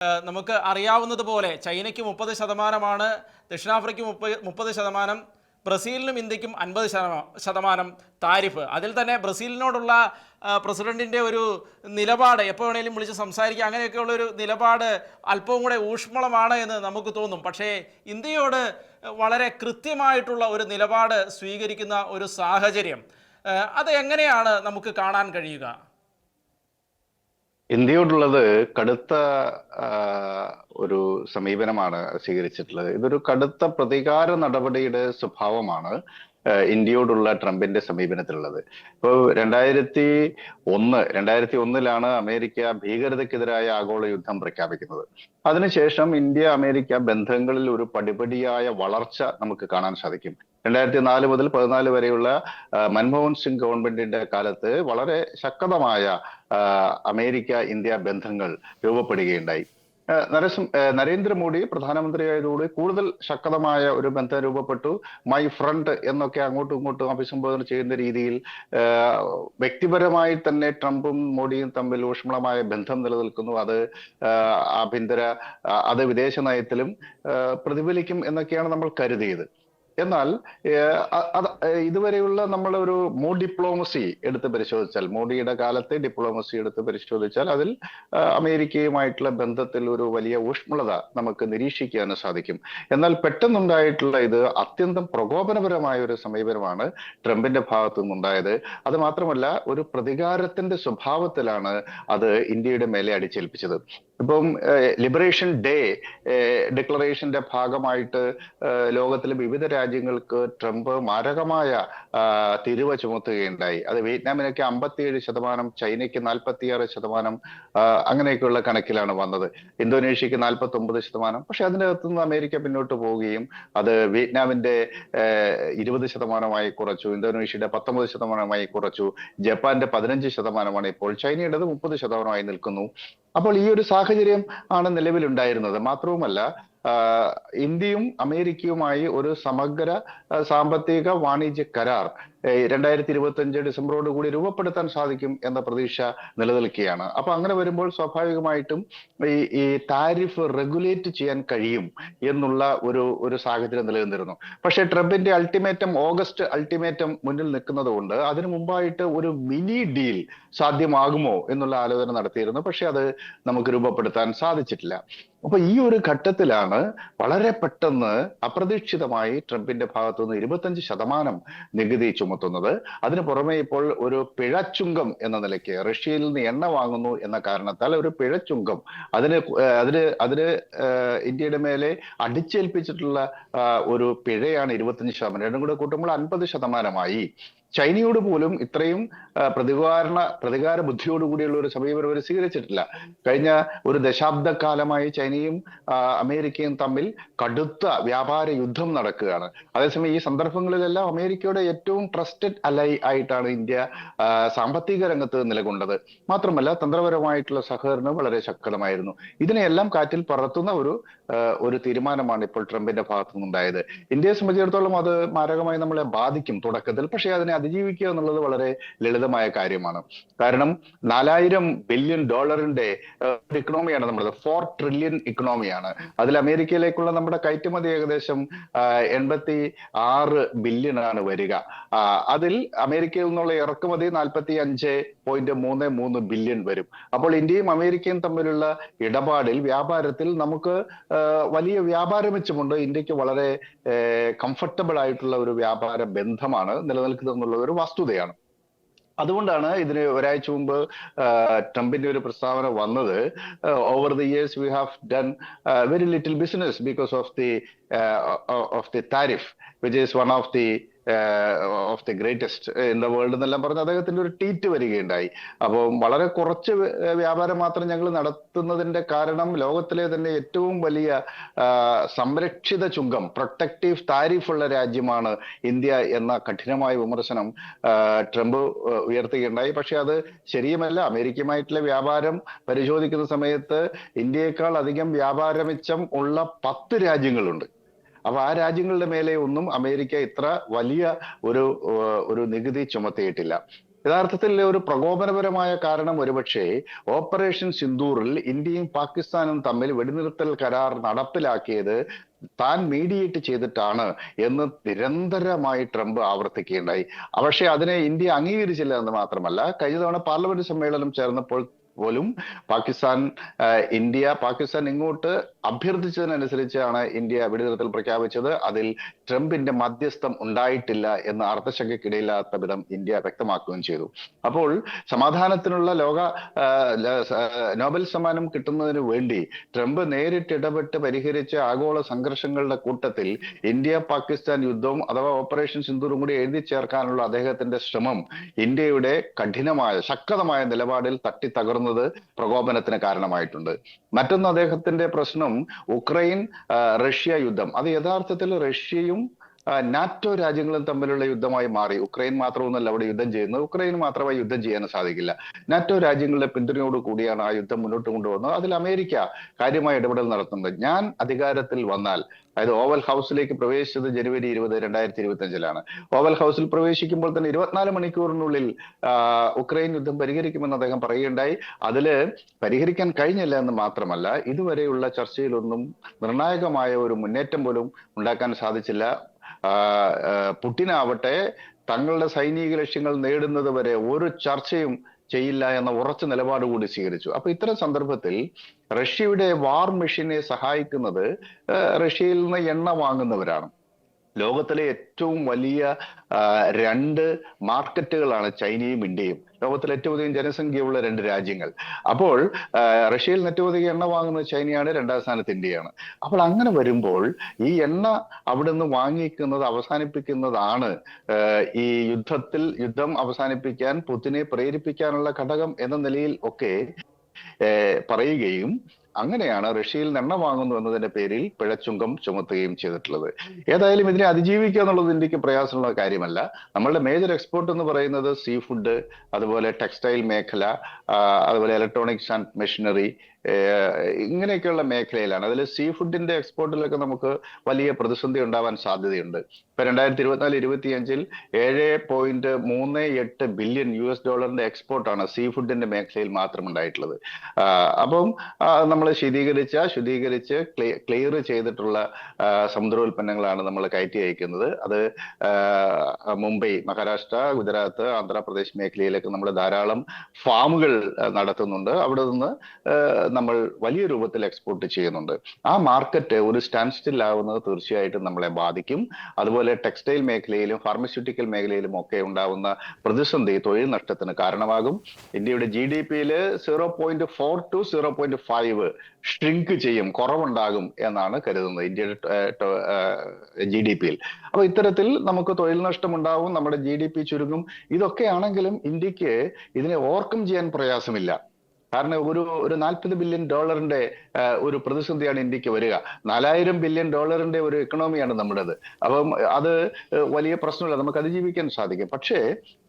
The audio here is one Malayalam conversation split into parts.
നമുക്ക് അറിയാവുന്നതുപോലെ ചൈനയ്ക്ക് 30%, ദക്ഷിണാഫ്രിക്കയ്ക്ക് 30%, ബ്രസീലിനും ഇന്ത്യക്കും 50% താരിഫ്. അതിൽ തന്നെ ബ്രസീലിനോടുള്ള പ്രസിഡന്റിൻ്റെ ഒരു നിലപാട് എപ്പോൾ വേണേലും വിളിച്ച് സംസാരിക്കുക, അങ്ങനെയൊക്കെയുള്ളൊരു നിലപാട് അല്പവും കൂടെ ഊഷ്മളമാണ് എന്ന് നമുക്ക് തോന്നും. പക്ഷേ ഇന്ത്യയോട് വളരെ കൃത്യമായിട്ടുള്ള ഒരു നിലപാട് സ്വീകരിക്കുന്ന ഒരു സാഹചര്യം അത് എങ്ങനെയാണ് നമുക്ക് കാണാൻ കഴിയുക? ഇന്ത്യയോടുള്ളത് കടുത്ത ഒരു സമീപനമാണ് സ്വീകരിച്ചിട്ടുള്ളത്. ഇതൊരു കടുത്ത പ്രതികാര നടപടിയുടെ സ്വഭാവമാണ് ഇന്ത്യയോടുള്ള ട്രംപിന്റെ സമീപനത്തിലുള്ളത്. ഇപ്പോൾ 2001-ലാണ് അമേരിക്ക ഭീകരതയ്ക്കെതിരായ ആഗോള യുദ്ധം പ്രഖ്യാപിക്കുന്നത്. അതിനുശേഷം ഇന്ത്യ അമേരിക്ക ബന്ധങ്ങളിൽ ഒരു പടിപടിയായ വളർച്ച നമുക്ക് കാണാൻ സാധിക്കും. 2004 മുതൽ 2014 വരെയുള്ള മൻമോഹൻ സിംഗ് ഗവൺമെന്റിന്റെ കാലത്ത് വളരെ ശക്തമായ അമേരിക്ക ഇന്ത്യ ബന്ധങ്ങൾ രൂപപ്പെടുകയുണ്ടായി. നരേന്ദ്രമോദി പ്രധാനമന്ത്രിയായതോടെ കൂടുതൽ ശക്തമായ ഒരു ബന്ധം രൂപപ്പെട്ടു. മൈ ഫ്രണ്ട് എന്നൊക്കെ അങ്ങോട്ടും ഇങ്ങോട്ടും അഭിസംബോധന ചെയ്യുന്ന രീതിയിൽ വ്യക്തിപരമായി തന്നെ ട്രംപും മോഡിയും തമ്മിൽ ഊഷ്മളമായ ബന്ധം നിലനിൽക്കുന്നു. അത് വിദേശ നയത്തിലും പ്രതിഫലിക്കും എന്നൊക്കെയാണ് നമ്മൾ കരുതിയത്. എന്നാൽ ഇതുവരെയുള്ള നമ്മളൊരു ഡിപ്ലോമസി എടുത്ത് പരിശോധിച്ചാൽ, മോഡിയുടെ കാലത്തെ ഡിപ്ലോമസി എടുത്ത് പരിശോധിച്ചാൽ അതിൽ അമേരിക്കയുമായിട്ടുള്ള ബന്ധത്തിൽ ഒരു വലിയ ഊഷ്മളത നമുക്ക് നിരീക്ഷിക്കാൻ സാധിക്കും. എന്നാൽ പെട്ടെന്നുണ്ടായിട്ടുള്ള ഇത് അത്യന്തം പ്രകോപനപരമായ ഒരു സമീപനമാണ് ട്രംപിന്റെ ഭാഗത്തു നിന്നുണ്ടായത്. അത് മാത്രമല്ല, ഒരു പ്രതികാരത്തിന്റെ സ്വഭാവത്തിലാണ് അത് ഇന്ത്യയുടെ മേലെ അടിച്ചേൽപ്പിച്ചത്. ഇപ്പം ലിബറേഷൻ ഡേ ഡിക്ലറേഷന്റെ ഭാഗമായിട്ട് ലോകത്തിലെ വിവിധ രാജ്യങ്ങൾക്ക് ട്രംപ് മാരകമായ തിരിവ് ചുമത്തുകയുണ്ടായി. അത് വിയറ്റ്നാമിനൊക്കെ 57%, ചൈനയ്ക്ക് 46%, അങ്ങനെയൊക്കെയുള്ള കണക്കിലാണ് വന്നത്. ഇന്തോനേഷ്യക്ക് 49%. പക്ഷെ അതിനകത്തുനിന്ന് അമേരിക്ക പിന്നോട്ട് പോവുകയും അത് വിയറ്റ്നാമിന്റെ 20%-മായി കുറച്ചു, ഇന്തോനേഷ്യയുടെ 19%-മായി കുറച്ചു, ജപ്പാന്റെ 15%-ആണ് ഇപ്പോൾ, ചൈനയുടേത് 30%-ആയി നിൽക്കുന്നു. അപ്പോൾ ഈ ഒരു സാഹചര്യം ആണ് നിലവിലുണ്ടായിരുന്നത്. മാത്രവുമല്ല, ഇന്ത്യയും അമേരിക്കയുമായി ഒരു സമഗ്ര സാമ്പത്തിക വാണിജ്യ കരാർ 2025 ഡിസംബറോട് കൂടി രൂപപ്പെടുത്താൻ സാധിക്കും എന്ന പ്രതീക്ഷ നിലനിൽക്കുകയാണ്. അപ്പൊ അങ്ങനെ വരുമ്പോൾ സ്വാഭാവികമായിട്ടും ഈ താരിഫ് റെഗുലേറ്റ് ചെയ്യാൻ കഴിയും എന്നുള്ള ഒരു സാഹചര്യം നിലനിന്നിരുന്നു. പക്ഷേ ട്രംപിന്റെ ഓഗസ്റ്റ് അൾട്ടിമേറ്റം മുന്നിൽ നിൽക്കുന്നത് കൊണ്ട് അതിനു മുമ്പായിട്ട് ഒരു മിനി ഡീൽ സാധ്യമാകുമോ എന്നുള്ള ആലോചന നടത്തിയിരുന്നു. പക്ഷെ അത് നമുക്ക് രൂപപ്പെടുത്താൻ സാധിച്ചിട്ടില്ല. അപ്പൊ ഈ ഒരു ഘട്ടത്തിലാണ് വളരെ പെട്ടെന്ന് അപ്രതീക്ഷിതമായി ട്രംപിന്റെ ഭാഗത്തുനിന്ന് 25% നികുതി ചുമത്തുന്നത്. അതിനു പുറമെ ഇപ്പോൾ ഒരു പിഴച്ചുങ്കം എന്ന നിലയ്ക്ക് റഷ്യയിൽ നിന്ന് എണ്ണ വാങ്ങുന്നു എന്ന കാരണത്താൽ ഒരു പിഴച്ചുങ്കം അതിന് ഇന്ത്യയുടെ മേലെ അടിച്ചേൽപ്പിച്ചിട്ടുള്ള ഒരു പിഴയാണ് 25%. രണ്ടും കൂടെ കൂട്ടുമ്പോൾ 50%-മായി. ചൈനയോട് പോലും ഇത്രയും പ്രതികാര ബുദ്ധിയോടുകൂടിയുള്ള ഒരു സമീപനം അവർ സ്വീകരിച്ചിട്ടില്ല. കഴിഞ്ഞ ഒരു ദശാബ്ദക്കാലമായി ചൈനയും അമേരിക്കയും തമ്മിൽ കടുത്ത വ്യാപാര യുദ്ധം നടക്കുകയാണ്. അതേസമയം ഈ സന്ദർഭങ്ങളിലെല്ലാം അമേരിക്കയുടെ ഏറ്റവും ട്രസ്റ്റഡ് അലൈ ആയിട്ടാണ് ഇന്ത്യ സാമ്പത്തിക രംഗത്ത് നിലകൊണ്ടത്. മാത്രമല്ല, തന്ത്രപരമായിട്ടുള്ള സഹകരണം വളരെ ശക്തമായിരുന്നു. ഇതിനെയെല്ലാം കാറ്റിൽ പറത്തുന്ന ഒരു തീരുമാനമാണ് ഇപ്പോൾ ട്രംപിന്റെ ഭാഗത്തു നിന്നുണ്ടായത്. ഇന്ത്യയെ സംബന്ധിച്ചിടത്തോളം അത് മാരകമായി നമ്മളെ ബാധിക്കും തുടക്കത്തിൽ. പക്ഷേ അതിനെ അതിജീവിക്കുക എന്നുള്ളത് വളരെ ലളിതമായ കാര്യമാണ്. കാരണം $4000 ബില്യൺ ഇക്കണോമിയാണ് നമ്മളത്. 4 ട്രില്യൺ ഇക്കണോമിയാണ്. അതിൽ അമേരിക്കയിലേക്കുള്ള നമ്മുടെ കയറ്റുമതി ഏകദേശം 86 ബില്യൺ ആണ് വരിക. അതിൽ അമേരിക്കയിൽ നിന്നുള്ള ഇറക്കുമതി 45.33 ബില്യൺ വരും. അപ്പോൾ ഇന്ത്യയും അമേരിക്കയും തമ്മിലുള്ള ഇടപാടിൽ, വ്യാപാരത്തിൽ നമുക്ക് വലിയ വ്യാപാര മെച്ചമുണ്ട്. ഇന്ത്യക്ക് വളരെ കംഫർട്ടബിൾ ആയിട്ടുള്ള ഒരു വ്യാപാര ബന്ധമാണ് നിലനിൽക്കുന്നത് എന്നുള്ള ഒരു വസ്തുതയാണ്. അതുകൊണ്ടാണ് ഇതിന് ഒരാഴ്ച മുമ്പ് ട്രംപിന്റെ ഒരു പ്രസ്താവന വന്നത്. Over the years we have done very little business because of the tariff which is one of the greatest in the world എന്നെല്ലാം പറഞ്ഞ് അദ്ദേഹത്തിന്റെ ഒരു ട്വീറ്റ് വരികയുണ്ടായി. അപ്പോൾ വളരെ കുറച്ച് വ്യാപാരം മാത്രം ഞങ്ങൾ നടത്തുന്നതിന്റെ കാരണം ലോകത്തിലെ തന്നെ ഏറ്റവും വലിയ സംരക്ഷിത ചുങ്കം, പ്രൊട്ടക്റ്റീവ് താരിഫ് ഉള്ള രാജ്യമാണ് ഇന്ത്യ എന്ന കഠിനമായ വിമർശനം ട്രംപ് ഉയർത്തുകയുണ്ടായി. പക്ഷെ അത് ശരിയുമല്ല. അമേരിക്കയുമായിട്ടുള്ള വ്യാപാരം പരിശോധിക്കുന്ന സമയത്ത് ഇന്ത്യയെക്കാൾ അധികം വ്യാപാര മെച്ചം ഉള്ള 10 രാജ്യങ്ങളുണ്ട്. അപ്പൊ ആ രാജ്യങ്ങളുടെ മേലെ ഒന്നും അമേരിക്ക ഇത്ര വലിയ ഒരു നികുതി ചുമത്തിയിട്ടില്ല. യഥാർത്ഥത്തിൽ ഒരു പ്രകോപനപരമായ കാരണം ഒരുപക്ഷെ ഓപ്പറേഷൻ സിന്ദൂറിൽ ഇന്ത്യയും പാകിസ്ഥാനും തമ്മിൽ വെടിനിർത്തൽ കരാർ നടപ്പിലാക്കിയത് താൻ മീഡിയേറ്റ് ചെയ്തിട്ടാണ് എന്ന് നിരന്തരമായി ട്രംപ് ആവർത്തിക്കുകയുണ്ടായി. പക്ഷേ അതിനെ ഇന്ത്യ അംഗീകരിച്ചില്ല എന്ന് മാത്രമല്ല, കഴിഞ്ഞ തവണ പാർലമെന്റ് സമ്മേളനം ചേർന്നപ്പോൾ പോലും പാകിസ്ഥാൻ ഇങ്ങോട്ട് അഭ്യർത്ഥിച്ചതിനനുസരിച്ചാണ് ഇന്ത്യ വെടിനിർത്തൽ പ്രഖ്യാപിച്ചത്. അതിൽ ട്രംപിന്റെ മധ്യസ്ഥം ഉണ്ടായിട്ടില്ല എന്ന് അർത്ഥശങ്കയ്ക്കിടയില്ലാത്ത വിധം ഇന്ത്യ വ്യക്തമാക്കുകയും ചെയ്തു. അപ്പോൾ സമാധാനത്തിനുള്ള നോബൽ സമ്മാനം കിട്ടുന്നതിന് വേണ്ടി ട്രംപ് നേരിട്ട് ഇടപെട്ട് പരിഹരിച്ച ആഗോള സംഘർഷങ്ങളുടെ കൂട്ടത്തിൽ ഇന്ത്യ പാകിസ്ഥാൻ യുദ്ധവും അഥവാ ഓപ്പറേഷൻ സിന്ദൂറും കൂടി എഴുതി ചേർക്കാനുള്ള അദ്ദേഹത്തിന്റെ ശ്രമം ഇന്ത്യയുടെ ശക്തമായ നിലപാടിൽ തകർന്നത് പ്രകോപനത്തിന് കാരണമായിട്ടുണ്ട്. മറ്റൊന്ന് അദ്ദേഹത്തിന്റെ പ്രശ്നം റഷ്യ യുദ്ധം. അത് യഥാർത്ഥത്തിൽ റഷ്യയും നാറ്റോ രാജ്യങ്ങളും തമ്മിലുള്ള യുദ്ധമായി മാറി. ഉക്രൈൻ മാത്രമൊന്നുമല്ല അവിടെ യുദ്ധം ചെയ്യുന്നത്. ഉക്രൈന് മാത്രമായി യുദ്ധം ചെയ്യാൻ സാധിക്കില്ല. നാറ്റോ രാജ്യങ്ങളുടെ പിന്തുണയോട് കൂടിയാണ് ആ യുദ്ധം മുന്നോട്ട് കൊണ്ടുവന്നത്. അതിൽ അമേരിക്ക കാര്യമായ ഇടപെടൽ നടത്തുന്നത്. ഞാൻ അധികാരത്തിൽ വന്നാൽ, അതായത് ഓവൽ ഹൗസിലേക്ക് പ്രവേശിച്ചത് ജനുവരി 20, 2025 ഓവൽ ഹൗസിൽ പ്രവേശിക്കുമ്പോൾ തന്നെ 24 മണിക്കൂറിനുള്ളിൽ ഉക്രൈൻ യുദ്ധം പരിഹരിക്കുമെന്ന് അദ്ദേഹം പറയുകയുണ്ടായി. അതില് പരിഹരിക്കാൻ കഴിഞ്ഞില്ല എന്ന് മാത്രമല്ല, ഇതുവരെയുള്ള ചർച്ചയിലൊന്നും നിർണായകമായ ഒരു മുന്നേറ്റം പോലും ഉണ്ടാക്കാൻ സാധിച്ചില്ല. പുടിനാവട്ടെ തങ്ങളുടെ സൈനിക ലക്ഷ്യങ്ങൾ നേടുന്നത് വരെ ഒരു ചർച്ചയും ചെയ്യില്ല എന്ന ഉറച്ച നിലപാട് കൂടി സ്വീകരിച്ചു. അപ്പൊ ഇത്തരം സന്ദർഭത്തിൽ റഷ്യയുടെ വാർ മെഷീനെ സഹായിക്കുന്നത് റഷ്യയിൽ നിന്ന് എണ്ണ വാങ്ങുന്നവരാണ്. ലോകത്തിലെ ഏറ്റവും വലിയ 2 മാർക്കറ്റുകളാണ് ചൈനയും ഇന്ത്യയും. ലോകത്തിലെ ഏറ്റവും അധികം ജനസംഖ്യയുള്ള 2 രാജ്യങ്ങൾ. അപ്പോൾ റഷ്യയിൽ ഏറ്റവും അധികം എണ്ണ വാങ്ങുന്നത് ചൈനയാണ്, 2ാം സ്ഥാനത്ത് ഇന്ത്യയാണ്. അപ്പോൾ അങ്ങനെ വരുമ്പോൾ ഈ എണ്ണ അവിടെ നിന്ന് വാങ്ങിക്കുന്നത് അവസാനിപ്പിക്കുന്നതാണ് ഈ യുദ്ധം അവസാനിപ്പിക്കാൻ പുതിനെ പ്രേരിപ്പിക്കാനുള്ള ഘടകം എന്ന നിലയിൽ ഒക്കെ പറയുകയും അങ്ങനെയാണ് റഷ്യയിൽ നിന്ന് എണ്ണ വാങ്ങുന്നു എന്നതിന്റെ പേരിൽ പിഴച്ചുങ്കം ചുമത്തുകയും ചെയ്തിട്ടുള്ളത്. ഏതായാലും ഇതിനെ അതിജീവിക്കുക എന്നുള്ളത് ഇന്ത്യക്ക് പ്രയാസമുള്ള കാര്യമല്ല. നമ്മളുടെ മേജർ എക്സ്പോർട്ട് എന്ന് പറയുന്നത് സീ ഫുഡ്, അതുപോലെ ടെക്സ്റ്റൈൽ മേഖല, അതുപോലെ ഇലക്ട്രോണിക്സ് ആൻഡ് മെഷീനറി, ഇങ്ങനെയൊക്കെയുള്ള മേഖലയിലാണ്. അതിൽ സീ ഫുഡിന്റെ എക്സ്പോർട്ടിലൊക്കെ നമുക്ക് വലിയ പ്രതിസന്ധി ഉണ്ടാവാൻ സാധ്യതയുണ്ട്. ഇപ്പൊ 2024-25 $7.38 ബില്യൺ എക്സ്പോർട്ടാണ് സീ ഫുഡിന്റെ മേഖലയിൽ മാത്രം ഉണ്ടായിട്ടുള്ളത്. അപ്പം നമ്മൾ ശുദ്ധീകരിച്ച് ക്ലിയർ ചെയ്തിട്ടുള്ള സമുദ്രോൽപ്പന്നങ്ങളാണ് നമ്മൾ കയറ്റി അയക്കുന്നത്. അത് മുംബൈ, മഹാരാഷ്ട്ര, ഗുജറാത്ത്, ആന്ധ്രാപ്രദേശ് മേഖലയിലൊക്കെ നമ്മൾ ധാരാളം ഫാമുകൾ നടത്തുന്നുണ്ട്. അവിടെ നിന്ന് നമ്മൾ വലിയ രൂപത്തിൽ എക്സ്പോർട്ട് ചെയ്യുന്നുണ്ട്. ആ മാർക്കറ്റ് ഒരു സ്റ്റാൻഡ് സ്റ്റിൽ ആവുന്നത് തീർച്ചയായിട്ടും നമ്മളെ ബാധിക്കും. അതുപോലെ ടെക്സ്റ്റൈൽ മേഖലയിലും ഫാർമസ്യൂട്ടിക്കൽ മേഖലയിലും ഒക്കെ ഉണ്ടാവുന്ന പ്രതിസന്ധി തൊഴിൽ നഷ്ടത്തിന് കാരണമാകും. ഇന്ത്യയുടെ GDP-യിൽ 0.4 to 0.5 ഷ്രിങ്ക് ചെയ്യും, കുറവുണ്ടാകും എന്നാണ് കരുതുന്നത് ഇന്ത്യയുടെ GDP-യിൽ. അപ്പൊ ഇത്തരത്തിൽ നമുക്ക് തൊഴിൽ നഷ്ടം ഉണ്ടാവും, നമ്മുടെ GDP ചുരുങ്ങും. ഇതൊക്കെയാണെങ്കിലും ഇന്ത്യക്ക് ഇതിനെ ഓവർകം ചെയ്യാൻ പ്രയാസമില്ല. കാരണം ഒരു $40 ബില്യൺ ഒരു പ്രതിസന്ധിയാണ് ഇന്ത്യക്ക് വരിക. $4000 ബില്യൺ ഒരു എക്കണോമിയാണ് നമ്മുടേത്. അപ്പം അത് വലിയ പ്രശ്നമില്ല, നമുക്ക് അതിജീവിക്കാൻ സാധിക്കും. പക്ഷേ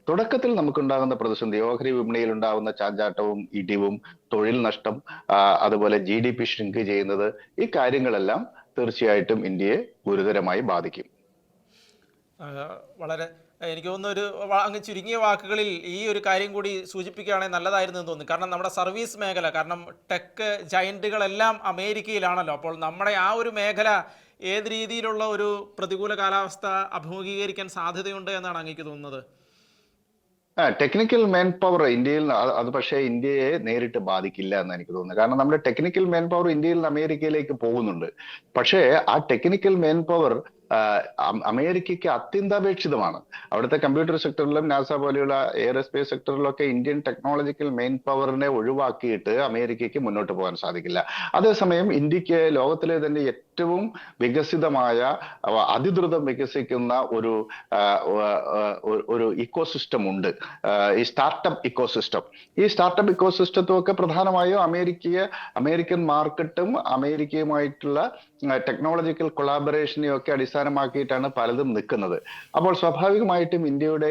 തുടക്കത്തിൽ നമുക്കുണ്ടാകുന്ന പ്രതിസന്ധി, ഓഹരി വിപണിയിൽ ഉണ്ടാകുന്ന ചാഞ്ചാട്ടവും ഇടിവും, തൊഴിൽ നഷ്ടം, അതുപോലെ GDP ഷ്രിങ്ക് ചെയ്യുന്നത്, ഈ കാര്യങ്ങളെല്ലാം തീർച്ചയായിട്ടും ഇന്ത്യയെ ഗുരുതരമായി ബാധിക്കും. വളരെ എനിക്ക് തോന്നുന്നു അങ്ങ് ചുരുങ്ങിയ വാക്കുകളിൽ ഈ ഒരു കാര്യം കൂടി സൂചിപ്പിക്കുകയാണെങ്കിൽ നല്ലതായിരുന്നു എന്ന് തോന്നുന്നു. കാരണം നമ്മുടെ സർവീസ് മേഖല, കാരണം ടെക് ജയന്റുകളെല്ലാം അമേരിക്കയിലാണല്ലോ. അപ്പോൾ നമ്മുടെ ആ ഒരു മേഖല ഏത് രീതിയിലുള്ള ഒരു പ്രതികൂല കാലാവസ്ഥ അഭിമുഖീകരിക്കാൻ സാധ്യതയുണ്ട് എന്നാണ് അങ്ങേക്ക് തോന്നുന്നത്? ടെക്നിക്കൽ മാൻ പവർ ഇന്ത്യയിൽ, അത് പക്ഷേ ഇന്ത്യയെ നേരിട്ട് ബാധിക്കില്ല എന്ന് എനിക്ക് തോന്നുന്നു. കാരണം നമ്മുടെ ടെക്നിക്കൽ മാൻ പവർ ഇന്ത്യയിൽ നിന്ന് അമേരിക്കയിലേക്ക് പോകുന്നുണ്ട്. പക്ഷേ ആ ടെക്നിക്കൽ മാൻ പവർ അമേരിക്കയ്ക്ക് അത്യന്താപേക്ഷിതമാണ്. അവിടുത്തെ കമ്പ്യൂട്ടർ സെക്ടറിലും നാസ പോലെയുള്ള എയർസ്പേസ് സെക്ടറിലൊക്കെ ഇന്ത്യൻ ടെക്നോളജിക്കൽ മെയിൻ പവറിനെ ഒഴിവാക്കിയിട്ട് അമേരിക്കയ്ക്ക് മുന്നോട്ട് പോകാൻ സാധിക്കില്ല. അതേസമയം ഇന്ത്യക്ക് ലോകത്തിലെ തന്നെ ഏറ്റവും വികസിതമായ, അതിദ്രുതം വികസിക്കുന്ന ഒരു ഇക്കോസിസ്റ്റം ഉണ്ട്, ഈ സ്റ്റാർട്ടപ്പ് ഇക്കോസിസ്റ്റം. ഈ സ്റ്റാർട്ടപ്പ് ഇക്കോസിസ്റ്റത്തും ഒക്കെ പ്രധാനമായും അമേരിക്കൻ മാർക്കറ്റും അമേരിക്കയുമായിട്ടുള്ള ടെക്നോളജിക്കൽ കൊളാബറേഷനെയും ഒക്കെ അടിസ്ഥാനമാക്കിയിട്ടാണ് പലതും നിൽക്കുന്നത്. അപ്പോൾ സ്വാഭാവികമായിട്ടും ഇന്ത്യയുടെ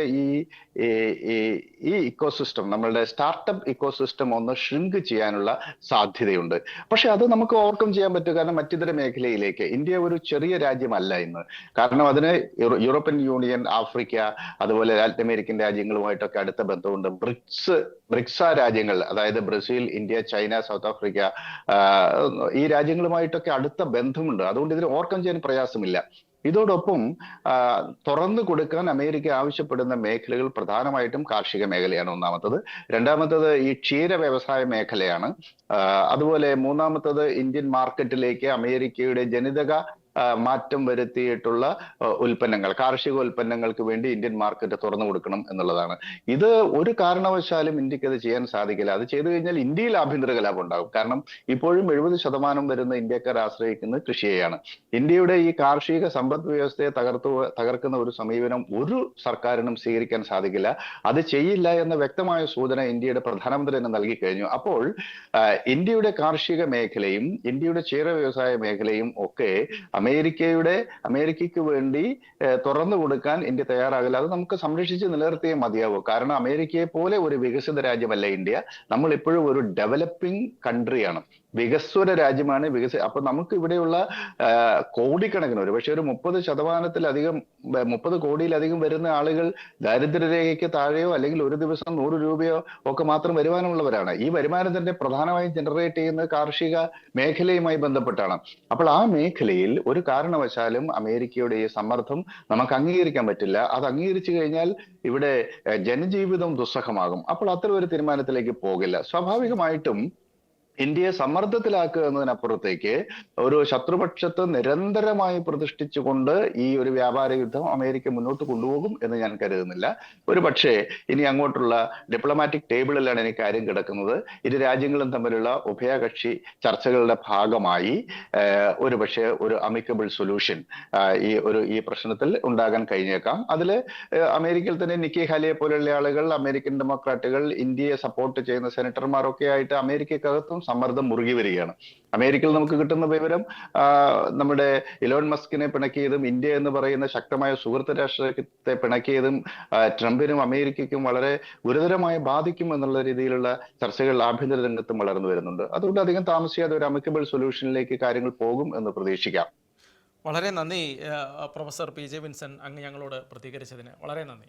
ഈ ഇക്കോസിസ്റ്റം, നമ്മളുടെ സ്റ്റാർട്ടപ്പ് ഇക്കോസിസ്റ്റം ഒന്ന് ഷ്രിങ്ക് ചെയ്യാനുള്ള സാധ്യതയുണ്ട്. പക്ഷെ അത് നമുക്ക് ഓവർകം ചെയ്യാൻ പറ്റും. കാരണം മറ്റിതര മേഖലയിൽ മേഖലയിലേക്ക്. ഇന്ത്യ ഒരു ചെറിയ രാജ്യമല്ല ഇന്ന്. കാരണം അതിന് യൂറോപ്യൻ യൂണിയൻ, ആഫ്രിക്ക, അതുപോലെ ലാറ്റിൻ അമേരിക്കൻ രാജ്യങ്ങളുമായിട്ടൊക്കെ അടുത്ത ബന്ധമുണ്ട്. ബ്രിക്സ രാജ്യങ്ങൾ, അതായത് Brazil, India, China, south Africa, ഈ രാജ്യങ്ങളുമായിട്ടൊക്കെ അടുത്ത ബന്ധമുണ്ട്. അതുകൊണ്ട് ഇതിന് ഓവർകം ചെയ്യാൻ പ്രയാസമില്ല. ഇതോടൊപ്പം തുറന്നു കൊടുക്കാൻ അമേരിക്ക ആവശ്യപ്പെടുന്ന മേഖലകൾ പ്രധാനമായിട്ടും കാർഷിക മേഖലയാണ് ഒന്നാമത്തത്. രണ്ടാമത്തത് ഈ ക്ഷീര വ്യവസായ മേഖലയാണ്. അതുപോലെ മൂന്നാമത്തത് ഇന്ത്യൻ മാർക്കറ്റിലേക്ക് അമേരിക്കയുടെ ജനിതക മാറ്റം വരുത്തിയിട്ടുള്ള ഉൽപ്പന്നങ്ങൾ, കാർഷിക ഉൽപ്പന്നങ്ങൾക്ക് വേണ്ടി ഇന്ത്യൻ മാർക്കറ്റ് തുറന്നു കൊടുക്കണം എന്നുള്ളതാണ്. ഇത് ഒരു കാരണവശാലും ഇന്ത്യക്ക് അത് ചെയ്യാൻ സാധിക്കില്ല. അത് ചെയ്തു കഴിഞ്ഞാൽ ഇന്ത്യയിൽ ആഭ്യന്തര കലാപം ഉണ്ടാകും. കാരണം ഇപ്പോഴും 70% വരുന്ന ഇന്ത്യക്കാർ ആശ്രയിക്കുന്നത് കൃഷിയെയാണ്. ഇന്ത്യയുടെ ഈ കാർഷിക സമ്പദ് വ്യവസ്ഥയെ തകർക്കുന്ന ഒരു സമീപനം ഒരു സർക്കാരിനും സ്വീകരിക്കാൻ സാധിക്കില്ല. അത് ചെയ്യില്ല എന്ന വ്യക്തമായ സൂചന ഇന്ത്യയുടെ പ്രധാനമന്ത്രി തന്നെ നൽകി കഴിഞ്ഞു. അപ്പോൾ ഇന്ത്യയുടെ കാർഷിക മേഖലയും ഇന്ത്യയുടെ ക്ഷീര വ്യവസായ മേഖലയും ഒക്കെ അമേരിക്കയ്ക്ക് വേണ്ടി തുറന്നു കൊടുക്കാൻ ഇന്ത്യ തയ്യാറാകില്ല. അത് നമുക്ക് സംരക്ഷിച്ച് നിലനിർത്തിയേ മതിയാവൂ. കാരണം അമേരിക്കയെ പോലെ ഒരു വികസിത രാജ്യമല്ല ഇന്ത്യ. നമ്മൾ ഇപ്പോഴും ഒരു ഡെവലപ്പിംഗ് കൺട്രിയാണ്, വികസ്വര രാജ്യമാണ്. അപ്പൊ നമുക്ക് ഇവിടെയുള്ള കോടിക്കണക്കിന്, ഒരു പക്ഷേ ഒരു 30 കോടിയിലധികം വരുന്ന ആളുകൾ ദാരിദ്ര്യരേഖയ്ക്ക് താഴെയോ അല്ലെങ്കിൽ ഒരു ദിവസം 100 രൂപയോ ഒക്കെ മാത്രം വരുമാനമുള്ളവരാണ്. ഈ വരുമാനം തന്നെ പ്രധാനമായും ജനറേറ്റ് ചെയ്യുന്നത് കാർഷിക മേഖലയുമായി ബന്ധപ്പെട്ടാണ്. അപ്പോൾ ആ മേഖലയിൽ ഒരു കാരണവശാലും അമേരിക്കയുടെ ഈ സമ്മർദ്ദം നമുക്ക് അംഗീകരിക്കാൻ പറ്റില്ല. അത് അംഗീകരിച്ചു കഴിഞ്ഞാൽ ഇവിടെ ജനജീവിതം ദുസ്സഹമാകും. അപ്പോൾ അത്തരം ഒരു തീരുമാനത്തിലേക്ക് പോകില്ല. സ്വാഭാവികമായിട്ടും ഇന്ത്യയെ സമ്മർദ്ദത്തിലാക്കുക എന്നതിനപ്പുറത്തേക്ക് ഒരു ശത്രുപക്ഷത്ത് നിരന്തരമായി പ്രതിഷ്ഠിച്ചുകൊണ്ട് ഈ ഒരു വ്യാപാര യുദ്ധം അമേരിക്ക മുന്നോട്ട് കൊണ്ടുപോകും എന്ന് ഞാൻ കരുതുന്നില്ല. ഒരു പക്ഷേ ഇനി അങ്ങോട്ടുള്ള ഡിപ്ലോമാറ്റിക് ടേബിളിലാണ് എനിക്ക് കാര്യം കിടക്കുന്നത്. ഇരു രാജ്യങ്ങളും തമ്മിലുള്ള ഉഭയകക്ഷി ചർച്ചകളുടെ ഭാഗമായി ഒരു പക്ഷേ ഒരു അമിക്കബിൾ സൊല്യൂഷൻ ഈ പ്രശ്നത്തിൽ ഉണ്ടാകാൻ കഴിഞ്ഞേക്കാം. അതിൽ അമേരിക്കയിൽ തന്നെ നിക്കി ഹാലിയെ പോലെയുള്ള ആളുകൾ, അമേരിക്കൻ ഡെമോക്രാറ്റുകൾ, ഇന്ത്യയെ സപ്പോർട്ട് ചെയ്യുന്ന സെനറ്റർമാരൊക്കെ ആയിട്ട് അമേരിക്കക്കകത്തും സമ്മർദ്ദം മുറുകി വരികയാണ്. അമേരിക്കയിൽ നമുക്ക് കിട്ടുന്ന വിവരം നമ്മുടെ ഇലോൺ മസ്കിനെ പിണക്കിയതും ഇന്ത്യ എന്ന് പറയുന്ന ശക്തമായ സുഹൃത്ത് രാഷ്ട്രത്തെ പിണക്കിയതും ട്രംപിനും അമേരിക്കയ്ക്കും വളരെ ഗുരുതരമായി ബാധിക്കും എന്നുള്ള രീതിയിലുള്ള ചർച്ചകൾ ആഭ്യന്തര രംഗത്തും വളർന്നു വരുന്നുണ്ട്. അതുകൊണ്ട് അധികം താമസിയാതെ ഒരു അമിക്കബിൾ സൊല്യൂഷനിലേക്ക് കാര്യങ്ങൾ പോകും എന്ന് പ്രതീക്ഷിക്കാം. വളരെ നന്ദി പ്രൊഫസർ പി ജെ വിൻസെന്റ്, അങ്ങ് ഞങ്ങളോട് പ്രതികരിച്ചതിന് വളരെ നന്ദി.